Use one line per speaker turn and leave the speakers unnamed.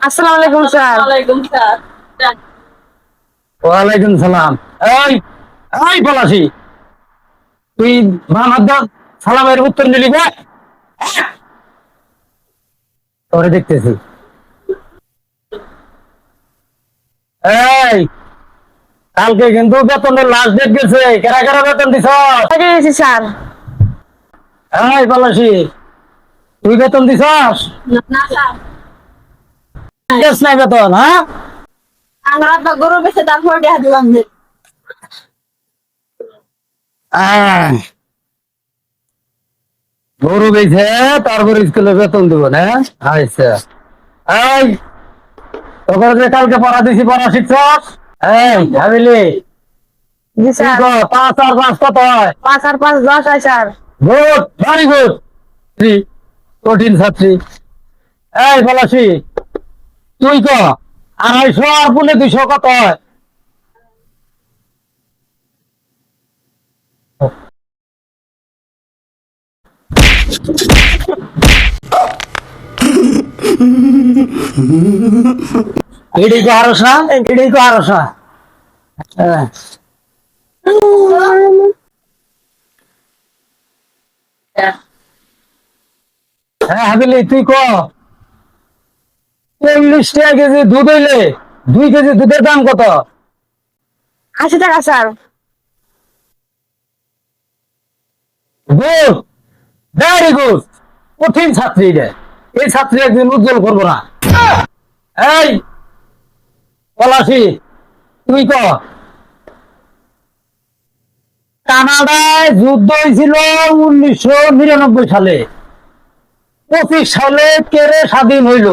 আসসালামু আলাইকুম স্যার।
ওয়ালাইকুম সালাম। এই এই পলাশি, তুই মোহাম্মদ সালামের উত্তর দিলি না? তোরে দেখতেছি। এই কালকে কিন্তু বেতনের লাস্ট ডেট গেছে, কারা কারা বেতন দিছ?
আগে গেছি স্যার।
এই পলাশি, তুই বেতন দিছস?
না স্যার,
দেশ নাই বেতন? হ্যাঁ,
আমরা তো গরু বেচে তারপর দেখা দিলাম যে
আহ, গরু বেঁচে তারপর স্কুলে বেতন দিব না? আচ্ছা। এই তোকে যে কালকে পড়া দিছি, পড়া শিখছস? এই ভাবিলি
জি
তুই
স্যার।
কর 5 আর 5 কত হয়?
5 আর 5 10 হয় স্যার।
Good, very good. কঠিন ছাত্রী। এই পলাশি, তুই ক 250 আর পুনে 200 কত হয়? এটাই কো আরস না, এটাই কো আরস না। হ্যাঁ। হ্যাঁ হাবিলি, তুই ক 40 টাকা কেজি দুধ হইলে 2 কেজি দুধের দাম কত?
80 টাকা স্যার।
Good, very good. কঠিন ছাত্রী রে, এই ছাত্রী একদিন উজ্জ্বল করবো না। এই পলাশি, তুই ক কানাডায় যুদ্ধ হয়েছিল 1999 সালে, 25 সালে কেড়ে স্বাধীন হইল?